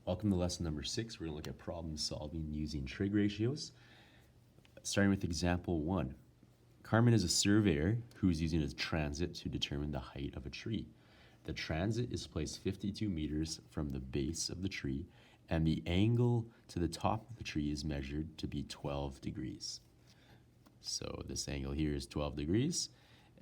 Welcome to lesson number 6. We're going to look at problem solving using trig ratios. Starting with example 1. Carmen is a surveyor who is using a transit to determine the height of a tree. The transit is placed 52 meters from the base of the tree, and the angle to the top of the tree is measured to be 12 degrees. So this angle here is 12 degrees,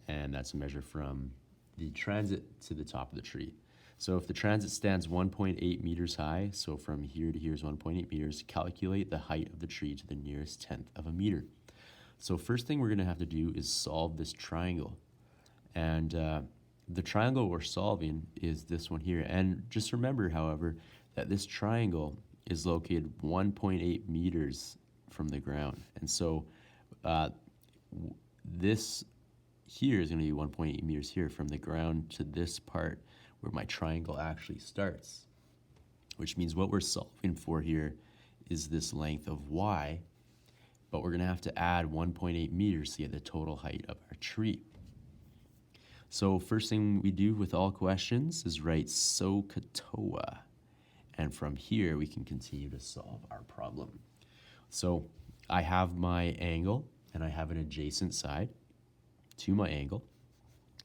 and that's a measure from the transit to the top of the tree. So if the transit stands 1.8 meters high, so from here to here is 1.8 meters, calculate the height of the tree to the nearest tenth of a meter. So first thing we're going to have to do is solve this triangle. And the triangle we're solving is this one here. And just remember, however, that this triangle is located 1.8 meters from the ground. And so this here is going to be 1.8 meters here from the ground to this part where my triangle actually starts, which means what we're solving for here is this length of y, but we're going to have to add 1.8 meters to get the total height of our tree. So first thing we do with all questions is write SOHCAHTOA, and from here we can continue to solve our problem. So I have my angle and I have an adjacent side to my angle,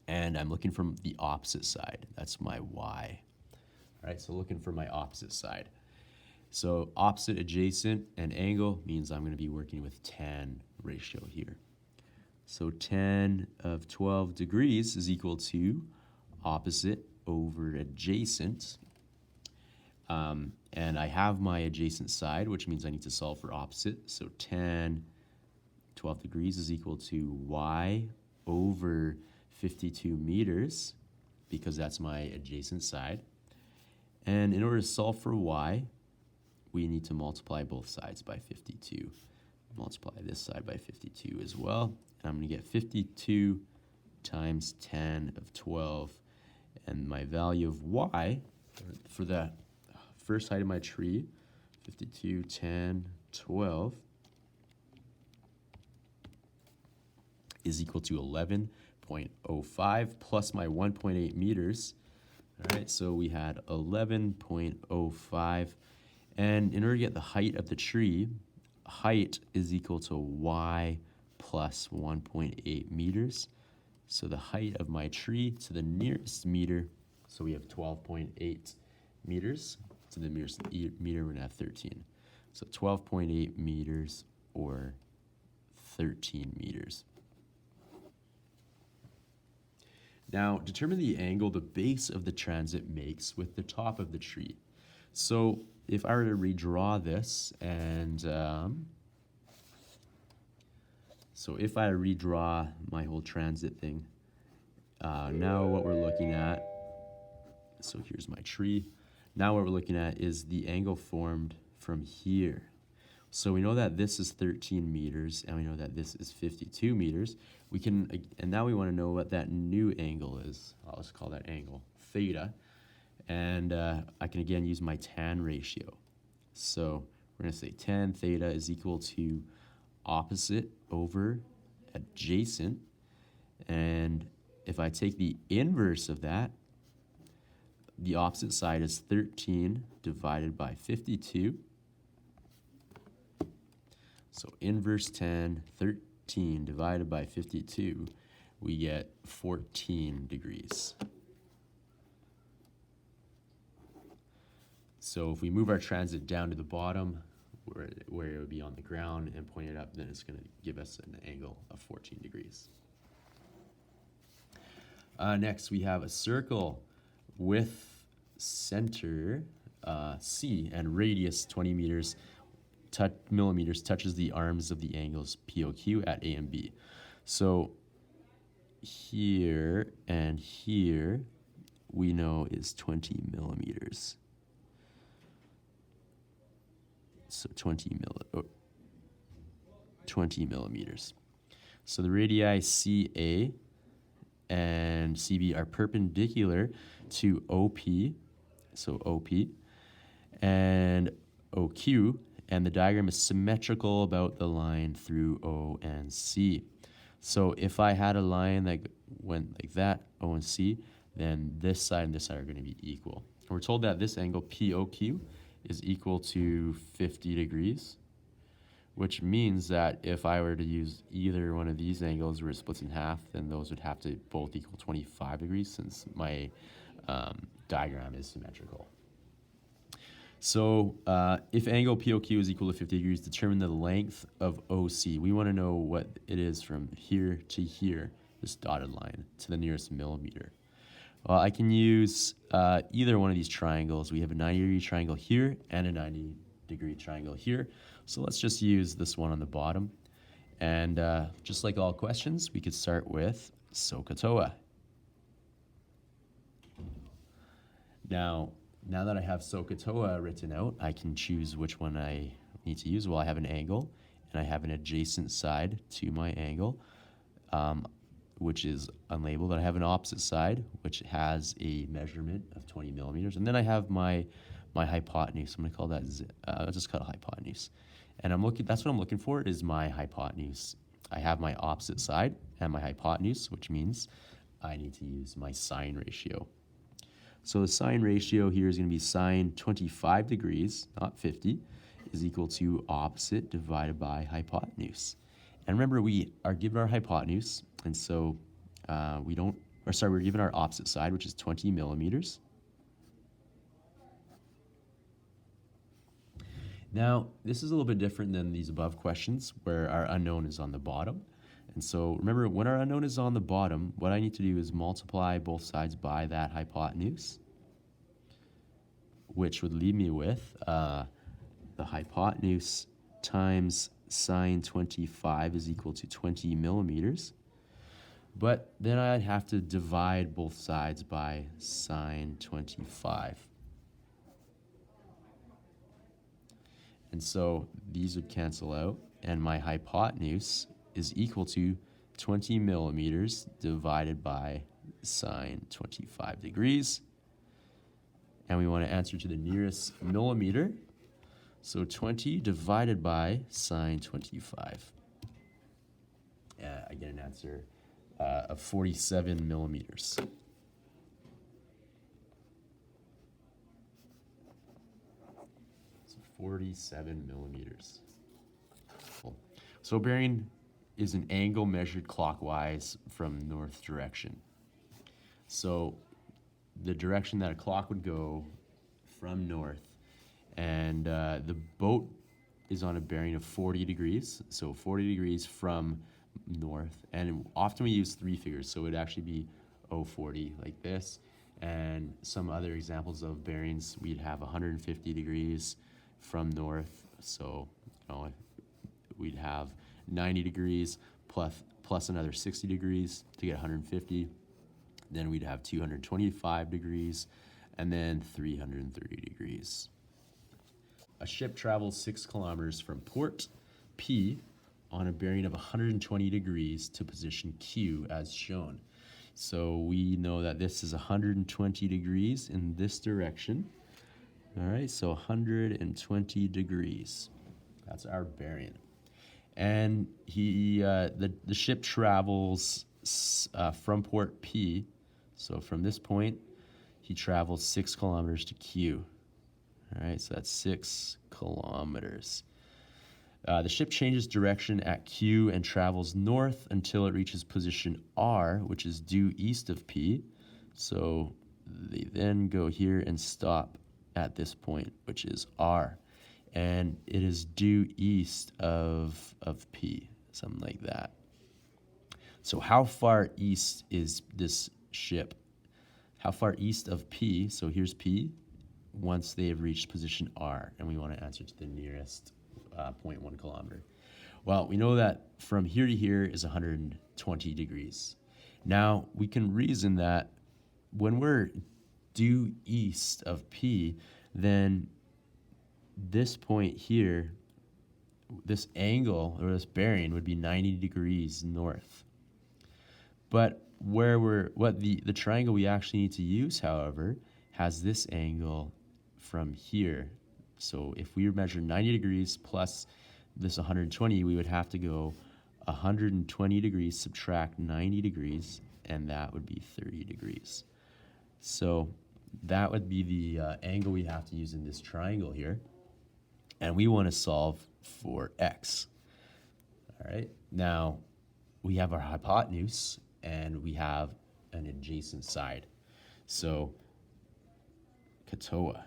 and I'm looking from the opposite side. That's my y. All right, so looking for my opposite side. So opposite, adjacent, and angle means I'm going to be working with tan ratio here. So tan of 12 degrees is equal to opposite over adjacent. And I have my adjacent side, which means I need to solve for opposite. So tan 12 degrees is equal to y over 52 meters, because that's my adjacent side. And in order to solve for y, we need to multiply both sides by 52. Multiply this side by 52 as well. And I'm going to get 52 times tan of 12. And my value of y for the first height of my tree, 52 tan 12, is equal to 11.05 plus my 1.8 meters. All right, so we had 11.05. And in order to get the height of the tree, height is equal to y plus 1.8 meters. So the height of my tree to the nearest meter, so we have 12.8 meters. To the nearest meter, we're going to have 13. So 12.8 meters or 13 meters. Now, determine the angle the base of the transit makes with the top of the tree. So if I were to redraw this, and so if I redraw my whole transit thing, now what we're looking at, so here's my tree. Now what we're looking at is the angle formed from here. So we know that this is 13 meters, and we know that this is 52 meters. We can, and now we want to know what that new angle is. I'll just call that angle theta. And I can again use my tan ratio. So we're going to say tan theta is equal to opposite over adjacent. And if I take the inverse of that, the opposite side is 13 divided by 52. So inverse tan, 13 divided by 52, we get 14 degrees. So if we move our transit down to the bottom, where it would be on the ground, and point it up, then it's going to give us an angle of 14 degrees. Next, we have a circle with center C and radius 20 meters. Millimeters touches the arms of the angles POQ at A and B. So here and here we know is 20 millimeters. So 20 millimeters. So the radii CA and CB are perpendicular to OP, so OP, and OQ, and the diagram is symmetrical about the line through O and C. So if I had a line that went like that, O and C, then this side and this side are going to be equal. And we're told that this angle POQ is equal to 50 degrees, which means that if I were to use either one of these angles where it splits in half, then those would have to both equal 25 degrees since my diagram is symmetrical. So if angle POQ is equal to 50 degrees, determine the length of OC. We want to know what it is from here to here, this dotted line, to the nearest millimeter. Well, I can use either one of these triangles. We have a 90-degree triangle here and a 90-degree triangle here. So let's just use this one on the bottom. And just like all questions, we could start with SOHCAHTOA. Now that I have SOHCAHTOA written out, I can choose which one I need to use. Well, I have an angle, and I have an adjacent side to my angle, which is unlabeled. I have an opposite side, which has a measurement of 20 millimeters. And then I have my hypotenuse. I'm going to call that, I'll just call it hypotenuse. And that's what I'm looking for, is my hypotenuse. I have my opposite side and my hypotenuse, which means I need to use my sine ratio. So the sine ratio here is going to be sine 25 degrees, not 50, is equal to opposite divided by hypotenuse. And remember, we are given our hypotenuse, and so we're given our opposite side, which is 20 millimeters. Now, this is a little bit different than these above questions where our unknown is on the bottom. And so remember, when our unknown is on the bottom, what I need to do is multiply both sides by that hypotenuse, which would leave me with the hypotenuse times sine 25 is equal to 20 millimeters. But then I'd have to divide both sides by sine 25. And so these would cancel out, and my hypotenuse is equal to 20 millimeters divided by sine 25 degrees. And we want to answer to the nearest millimeter. So 20 divided by sine 25. I get an answer of 47 millimeters. So 47 millimeters. Cool. So a bearing is an angle measured clockwise from north direction. So the direction that a clock would go from north, and the boat is on a bearing of 40 degrees, so 40 degrees from north, and often we use three figures, so it would actually be 040 like this. And some other examples of bearings, we'd have 150 degrees from north, so we'd have 90 degrees plus another 60 degrees to get 150. Then we'd have 225 degrees, and then 330 degrees. A ship travels 6 kilometers from port P on a bearing of 120 degrees to position Q as shown. So we know that this is 120 degrees in this direction. All right, so 120 degrees. That's our bearing. And the ship travels from port P. So from this point, he travels 6 kilometers to Q. All right, so that's 6 kilometers. The ship changes direction at Q and travels north until it reaches position R, which is due east of P. So they then go here and stop at this point, which is R. And it is due east of P, something like that. So how far east is this ship? How far east of P, so here's P, once they have reached position R, and we want to answer to the nearest 0.1 kilometer. Well, we know that from here to here is 120 degrees. Now, we can reason that when we're due east of P, then this point here, this angle or this bearing would be 90 degrees north. But the triangle we actually need to use, however, has this angle from here. So if we measure 90 degrees plus this 120, we would have to go 120 degrees, subtract 90 degrees, and that would be 30 degrees. So that would be the angle we have to use in this triangle here. And we want to solve for x. All right, now we have our hypotenuse and we have an adjacent side. So, katoa.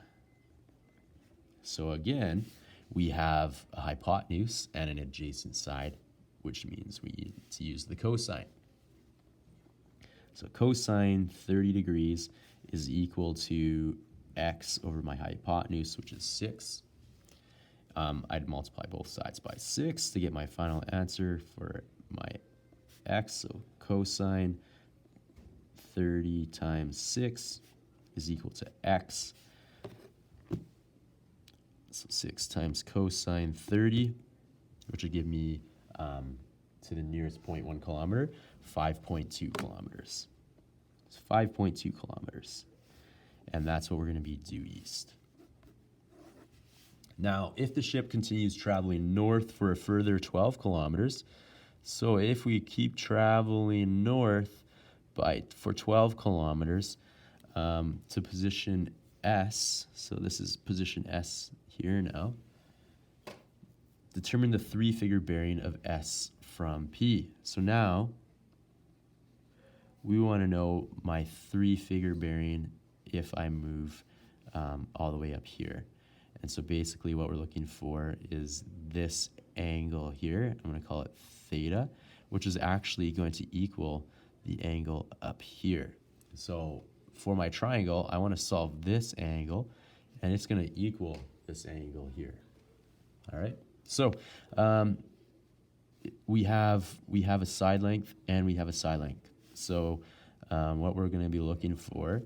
So again, we have a hypotenuse and an adjacent side, which means we need to use the cosine. So cosine 30 degrees is equal to x over my hypotenuse, which is 6. I'd multiply both sides by 6 to get my final answer for my x. So cosine 30 times 6 is equal to x. So 6 times cosine 30, which would give me, to the nearest 0.1 kilometer, 5.2 kilometers. It's 5.2 kilometers. And that's what we're going to be due east. Now, if the ship continues traveling north for a further 12 kilometers, so if we keep traveling north for 12 kilometers to position S, so this is position S here now, determine the 3-figure bearing of S from P. So now we want to know my 3-figure bearing if I move all the way up here. And so basically what we're looking for is this angle here. I'm going to call it theta, which is actually going to equal the angle up here. So for my triangle, I want to solve this angle, and it's going to equal this angle here. All right. So we have a side length and we have a side length. So what we're going to be looking for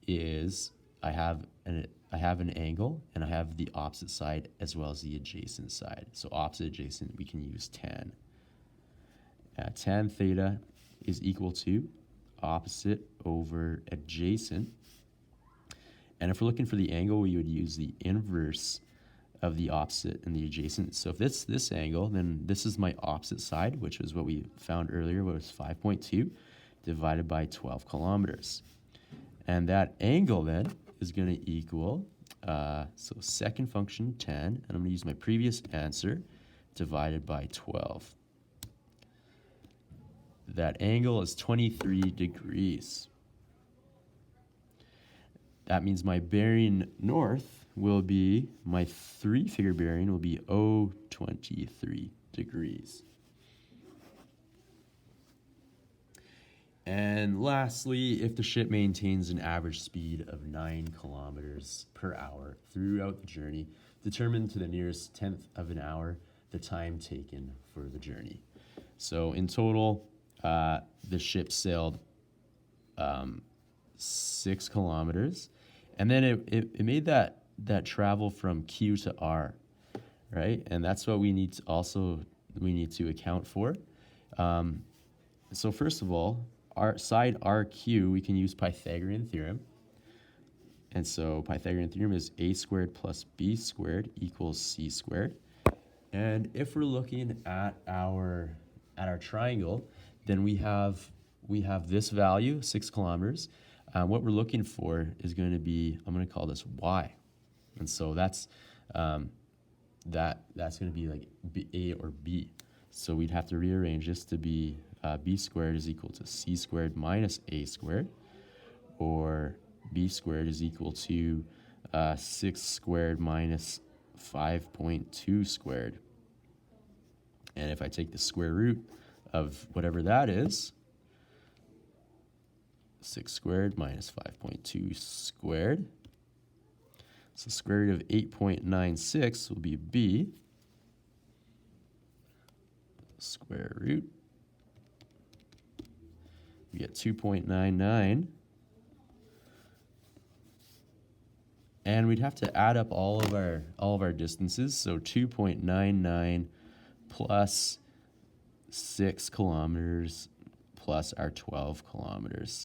is I have an angle and I have the opposite side as well as the adjacent side. So opposite adjacent, we can use tan. Tan theta is equal to opposite over adjacent. And if we're looking for the angle, we would use the inverse of the opposite and the adjacent. So if it's this angle, then this is my opposite side, which was what we found earlier, was 5.2 divided by 12 kilometers. And that angle then is going to equal, so second function, 10, and I'm going to use my previous answer, divided by 12. That angle is 23 degrees. That means my bearing north will be, my 3-figure bearing will be 23 degrees. And lastly, if the ship maintains an average speed of 9 kilometers per hour throughout the journey, determine to the nearest 10th of an hour the time taken for the journey. So in total, the ship sailed 6 kilometers, and then it made that travel from Q to R, right? And that's what we need to account for. So first of all, our side RQ, we can use Pythagorean theorem. And so Pythagorean theorem is a squared plus b squared equals c squared. And if we're looking at our triangle, then we have this value, 6 kilometers. What we're looking for is going to be, I'm going to call this y. And so that's going to be like A or B. So we'd have to rearrange this to be b squared is equal to c squared minus a squared, or b squared is equal to 6 squared minus 5.2 squared. And if I take the square root of whatever that is, 6 squared minus 5.2 squared, so square root of 8.96 will be b, square root, we get 2.99, and we'd have to add up all of our distances. So 2.99 plus 6 kilometers plus our 12 kilometers.